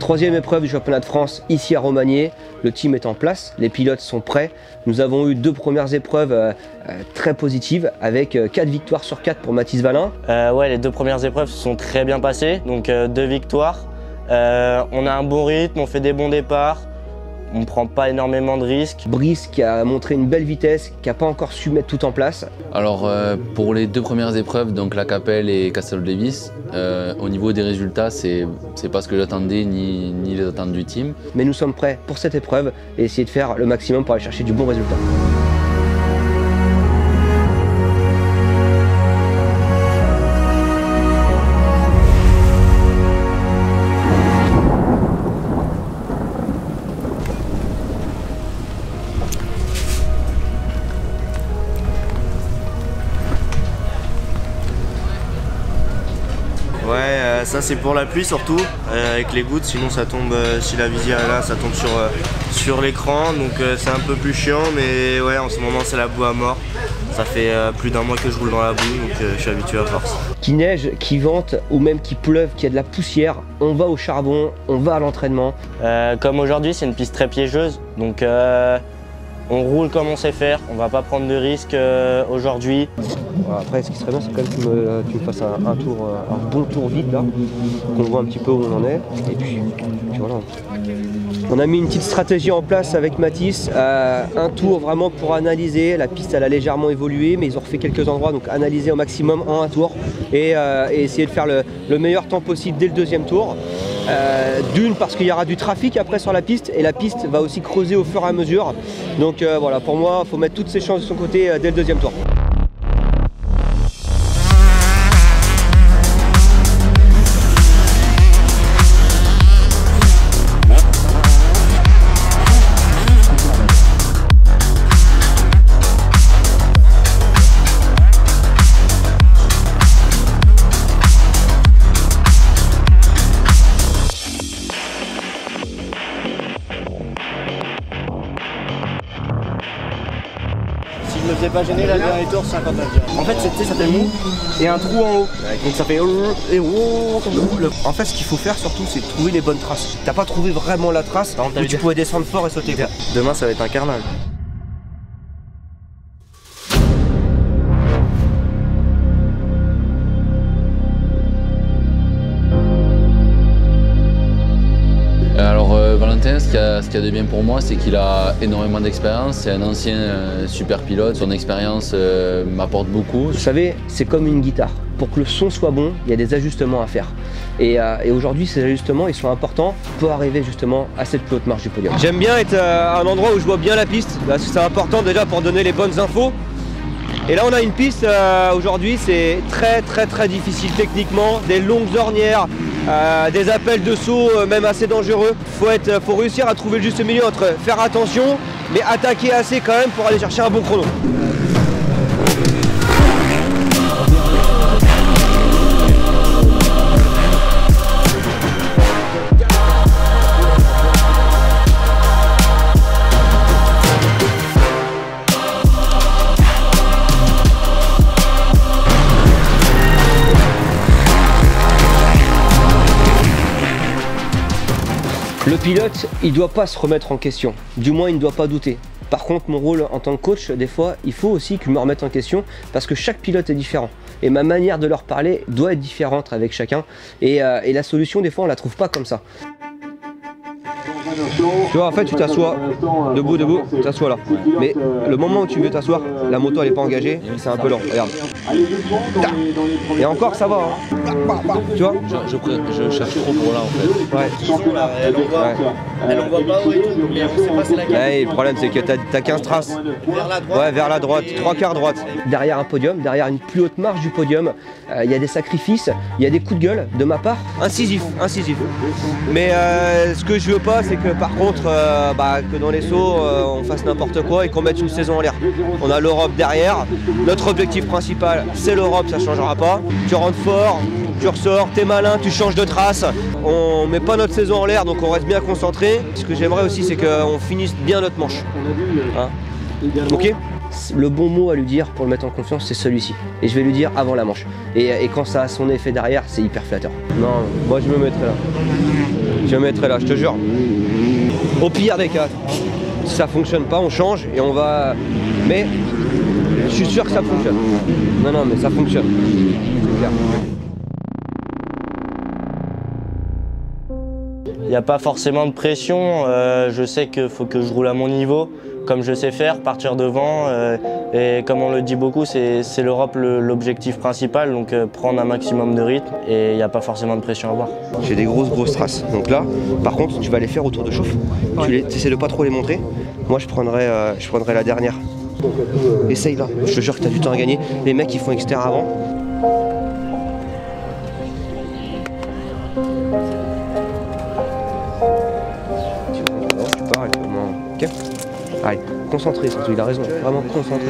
Troisième épreuve du championnat de France ici à Romagné. Le team est en place, les pilotes sont prêts. Nous avons eu 2 premières épreuves très positives avec 4 victoires sur 4 pour Mathis Valin. Ouais, les 2 premières épreuves se sont très bien passées, donc 2 victoires. On a un bon rythme, on fait des bons départs. On ne prend pas énormément de risques. Brice qui a montré une belle vitesse, qui n'a pas encore su mettre tout en place. Alors pour les 2 premières épreuves, donc la Capelle et Castel Davis, au niveau des résultats, c'est pas ce que j'attendais ni les attentes du team. Mais nous sommes prêts pour cette épreuve et essayer de faire le maximum pour aller chercher du bon résultat. Ouais, ça c'est pour la pluie surtout, avec les gouttes, sinon ça tombe, si la visière est là, ça tombe sur l'écran, donc c'est un peu plus chiant, mais ouais, en ce moment c'est la boue à mort. Ça fait plus d'1 mois que je roule dans la boue, donc je suis habitué à force. Qu'il neige, qu'il vente ou même qu'il pleuve, qu'il y a de la poussière, on va au charbon, on va à l'entraînement. Comme aujourd'hui, c'est une piste très piégeuse, donc on roule comme on sait faire, on va pas prendre de risques aujourd'hui. Voilà, après, ce qui serait bien, c'est quand même que tu me fasses un bon tour vite là, qu'on voit un petit peu où on en est. Et puis voilà. On a mis une petite stratégie en place avec Mathis, un tour vraiment pour analyser. La piste elle a légèrement évolué, mais ils ont refait quelques endroits, donc analyser au maximum en un tour et essayer de faire le meilleur temps possible dès le 2e tour. D'une parce qu'il y aura du trafic après sur la piste et la piste va aussi creuser au fur et à mesure. Donc voilà, pour moi, il faut mettre toutes ses chances de son côté dès le 2e tour. Si je me faisais pas gêner, la dernière tour 59 direct. En fait, ça fait mou et un trou en haut. Donc ça fait En fait, ce qu'il faut faire surtout, c'est trouver les bonnes traces. T'as pas trouvé vraiment la trace où tu pouvais descendre fort et sauter. Demain, ça va être un carnage. Alors Valentin, ce qu'il y a de bien pour moi, c'est qu'il a énormément d'expérience, c'est un ancien super pilote, son expérience m'apporte beaucoup. Vous savez, c'est comme une guitare. Pour que le son soit bon, il y a des ajustements à faire. Et aujourd'hui, ces ajustements, ils sont importants pour arriver justement à cette plus haute marche du podium. J'aime bien être à un endroit où je vois bien la piste, parce que c'est important déjà pour donner les bonnes infos. Et là, on a une piste, aujourd'hui, c'est très difficile techniquement, des longues ornières, des appels de saut même assez dangereux. Faut réussir à trouver le juste milieu entre faire attention, mais attaquer assez quand même pour aller chercher un bon chrono. Le pilote, il ne doit pas se remettre en question, du moins il ne doit pas douter. Par contre, mon rôle en tant que coach, des fois, il faut aussi que je me remette en question parce que chaque pilote est différent. Et ma manière de leur parler doit être différente avec chacun. Et la solution, des fois, on ne la trouve pas comme ça. Tu vois, en fait, tu t'assois debout, tu t'assois là. Mais le moment où tu veux t'asseoir, la moto elle est pas engagée, c'est un peu lent. Regarde. Et encore, ça va. Hein. Tu vois, je cherche trop pour là en fait. Ouais. Elle en voit pas où et tout, mais on sait pas c'est laquelle. Ouais, le problème c'est que t'as 15 traces. Vers la droite. Ouais, vers la droite, 3/4 droite. Derrière un podium, derrière une plus haute marche du podium, il y a des sacrifices, il y a des coups de gueule de ma part, incisif. Mais ce que je veux pas, c'est que par contre, que dans les sauts, on fasse n'importe quoi et qu'on mette une saison en l'air. On a l'Europe derrière. Notre objectif principal, c'est l'Europe, ça changera pas. Tu rentres fort, tu ressors, t'es malin, tu changes de trace. On met pas notre saison en l'air, donc on reste bien concentré. Ce que j'aimerais aussi, c'est qu'on finisse bien notre manche. Hein, ok ? le bon mot à lui dire pour le mettre en confiance, c'est celui-ci. Et je vais lui dire avant la manche. Et quand ça a son effet derrière, c'est hyper flatteur. Non, moi je me mettrai là. Je me mettrai là, je te jure. Au pire des cas, si ça fonctionne pas, on change et on va... Mais je suis sûr que ça fonctionne. Non, mais ça fonctionne. C'est clair. Il n'y a pas forcément de pression, je sais qu'il faut que je roule à mon niveau, comme je sais faire, partir devant, et comme on le dit beaucoup, c'est l'Europe l'objectif principal, donc prendre un maximum de rythme, et il n'y a pas forcément de pression à avoir. J'ai des grosses traces, donc là, par contre, tu vas les faire autour de chauffe. Tu essaies de pas trop les montrer. Moi, je prendrai la dernière. Essaye là, je te jure que tu as du temps à gagner. Les mecs, ils font extérieur avant. Okay. Allez, concentré surtout, il a raison, vraiment concentré.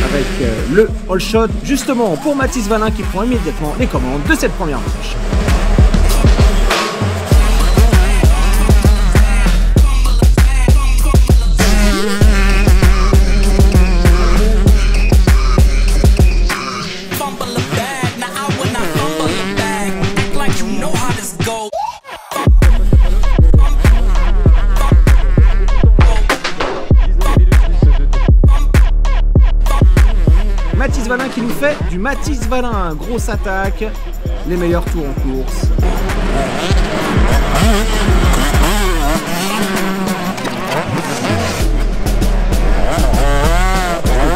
Avec le all shot, justement pour Mathis Valin qui prend immédiatement les commandes de cette première manche. Mathis Valin qui nous fait du Mathis Valin, grosse attaque, les meilleurs tours en course.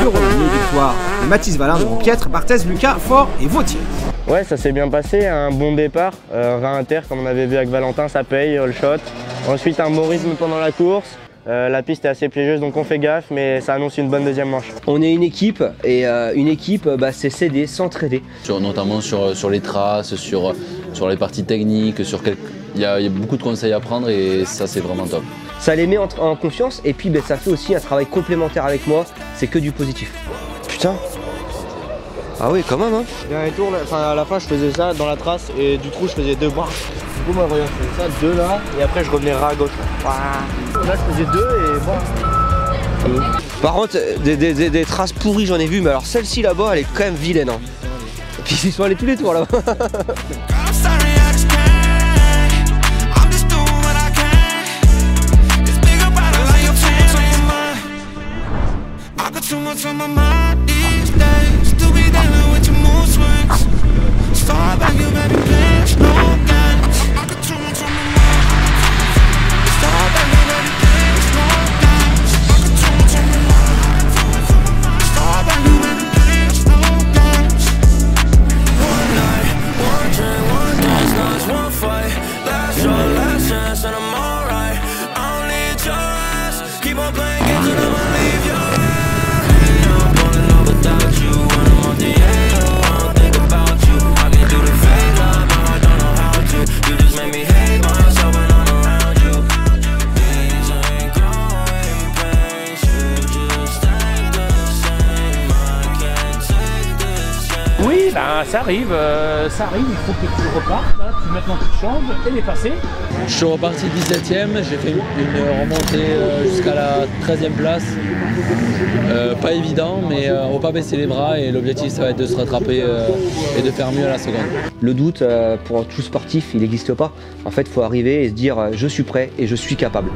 Deux revenus de victoire de Mathis Valin devant Pietre, Barthez, Lucas, Fort et Vautier. Ouais, ça s'est bien passé, un bon départ, rein inter comme on avait vu avec Valentin, ça paye, all shot. Ensuite un bon rythme pendant la course. La piste est assez piégeuse donc on fait gaffe, mais ça annonce une bonne deuxième manche. On est une équipe et une équipe c'est s'aider, s'entraider. Notamment sur les traces, sur les parties techniques, il y a beaucoup de conseils à prendre et ça c'est vraiment top. Ça les met en confiance et puis ça fait aussi un travail complémentaire avec moi, c'est que du positif. Putain. Ah oui quand même hein. Dernier tour, à la fin je faisais ça dans la trace et du coup je faisais 2 barres. Du coup moi regarde, je faisais ça, 2 là et après je revenais ras à gauche. Là je faisais 2 et bon. Par contre des traces pourries j'en ai vu, mais alors celle-ci là-bas elle est quand même vilaine hein. Et puis ils sont allés tous les tours là-bas. Oui, ça arrive, il faut que tu repartes, là, maintenant tu changes, elle est passée. Je suis reparti 17ème, j'ai fait une remontée jusqu'à la 13e place. Pas évident, mais on ne va pas baisser les bras et l'objectif ça va être de se rattraper et de faire mieux à la seconde. Le doute pour tout sportif, il n'existe pas. En fait, il faut arriver et se dire je suis prêt et je suis capable.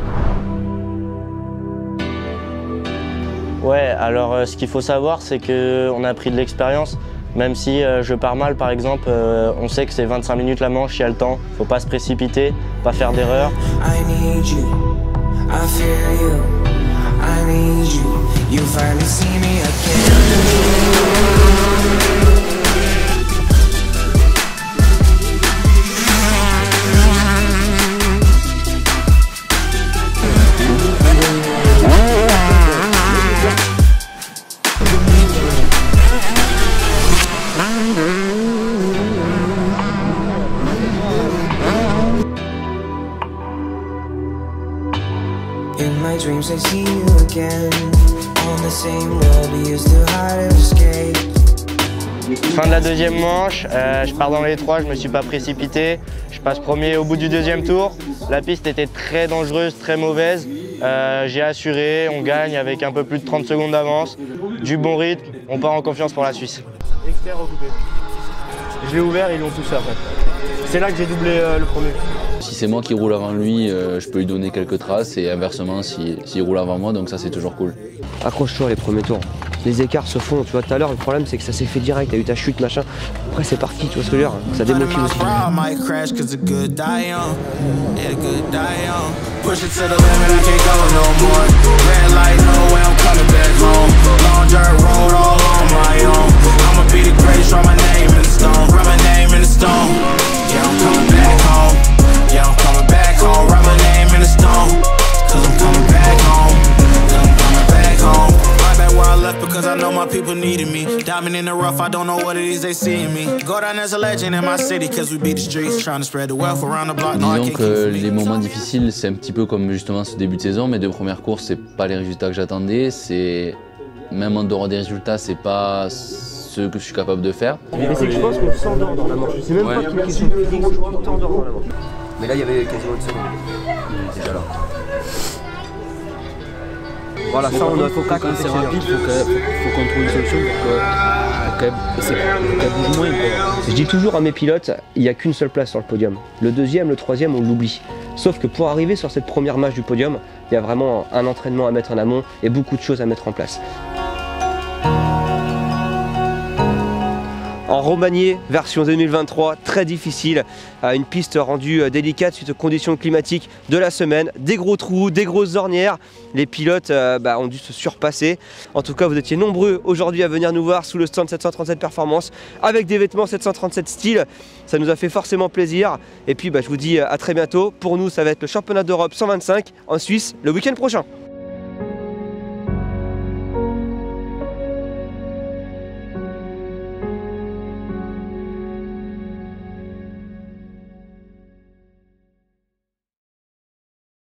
Ouais, alors ce qu'il faut savoir c'est qu'on a pris de l'expérience. Même si je pars mal par exemple, on sait que c'est 25 minutes la manche, il y a le temps, faut pas se précipiter, pas faire d'erreur. In my dreams I see you again, on the same road we used to hide and escape. Fin de la deuxième manche, je pars dans les 3, je me suis pas précipité. Je passe premier au bout du deuxième tour. La piste était très dangereuse, très mauvaise. J'ai assuré, on gagne avec un peu plus de 30 secondes d'avance. Du bon rythme, on part en confiance pour la Suisse. Extérieur recoupé. Je l'ai ouvert et ils l'ont touché après. C'est là que j'ai doublé le premier. Si c'est moi qui roule avant lui, je peux lui donner quelques traces et inversement s'il roule avant moi, donc ça c'est toujours cool. Accroche-toi les premiers tours. Les écarts se font, tu vois, tout à l'heure le problème c'est que ça s'est fait direct, t'as eu ta chute machin. Après c'est parti, tu vois ce que je veux dire, ça démotive aussi. People needed me. Diamond in the rough, I don't know what it is they see in me. Go down as a legend in my city, cause we beat the streets. Trying to spread the wealth around the block. Disons que les moments difficiles, c'est un petit peu comme justement ce début de saison. Mes deux premières courses, c'est pas les résultats que j'attendais. C'est même en dehors des résultats, c'est pas ce que je suis capable de faire. Mais c'est que je pense qu'on s'endort dans la manche. C'est même pas une question de physique, c'est que tu t'endors dans la manche. Mais là, il y avait quasiment une seconde. Déjà là. Voilà, ça on a faut quand c'est rapide, faut qu'on trouve une solution pour qu'elle bouge moins. Je dis toujours à mes pilotes, il n'y a qu'une seule place sur le podium. Le deuxième, le troisième, on l'oublie. Sauf que pour arriver sur cette première marche du podium, il y a vraiment un entraînement à mettre en amont et beaucoup de choses à mettre en place. En Romagné, version 2023, très difficile, une piste rendue délicate suite aux conditions climatiques de la semaine, des gros trous, des grosses ornières, les pilotes ont dû se surpasser. En tout cas, vous étiez nombreux aujourd'hui à venir nous voir sous le stand 737 Performance avec des vêtements 737 style, ça nous a fait forcément plaisir. Et puis je vous dis à très bientôt, pour nous ça va être le championnat d'Europe 125 en Suisse le week-end prochain.